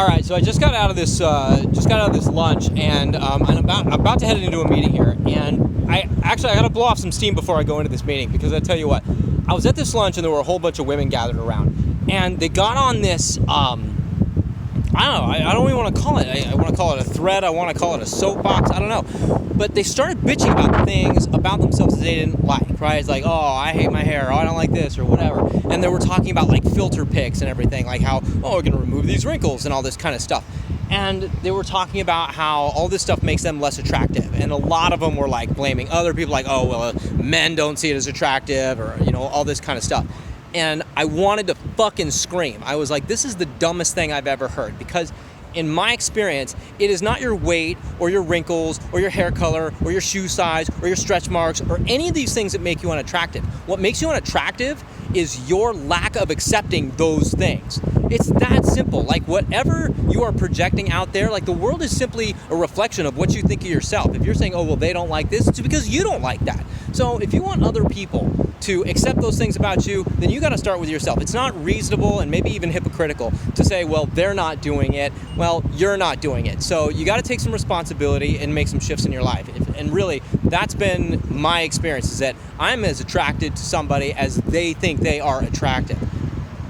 All right, so I just got out of this lunch, and I'm about to head into a meeting here. And I got to blow off some steam before I go into this meeting, because I tell you what, I was at this lunch and there were a whole bunch of women gathered around, and they got on this. I don't know. I don't even want to call it. I want to call it a thread. I want to call it a soapbox. I don't know. But they started bitching about things about themselves that they didn't like, right? It's like, oh, I hate my hair. Oh, I don't like this or whatever. And they were talking about like filter pics and everything, like how, oh, we're going to remove these wrinkles and all this kind of stuff. And they were talking about how all this stuff makes them less attractive. And a lot of them were like blaming other people, like, oh, well, men don't see it as attractive, or, you know, all this kind of stuff. And I wanted to fucking scream. I was like, this is the dumbest thing I've ever heard, because in my experience, it is not your weight or your wrinkles or your hair color or your shoe size or your stretch marks or any of these things that make you unattractive. What makes you unattractive is your lack of accepting those things. It's that simple. Like, whatever you are projecting out there, like, the world is simply a reflection of what you think of yourself. If you're saying, oh, well, they don't like this, it's because you don't like that. So if you want other people to accept those things about you, then you got to start with yourself. It's not reasonable and maybe even hypocritical to say, well, they're not doing it. Well, you're not doing it. So you got to take some responsibility and make some shifts in your life. And really, that's been my experience, is that I'm as attracted to somebody as they think they are attractive.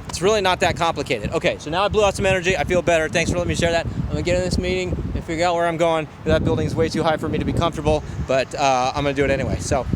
It's really not that complicated. Okay, so now I blew out some energy. I feel better. Thanks for letting me share that. I'm going to get in this meeting and figure out where I'm going. That building is way too high for me to be comfortable, but I'm going to do it anyway. So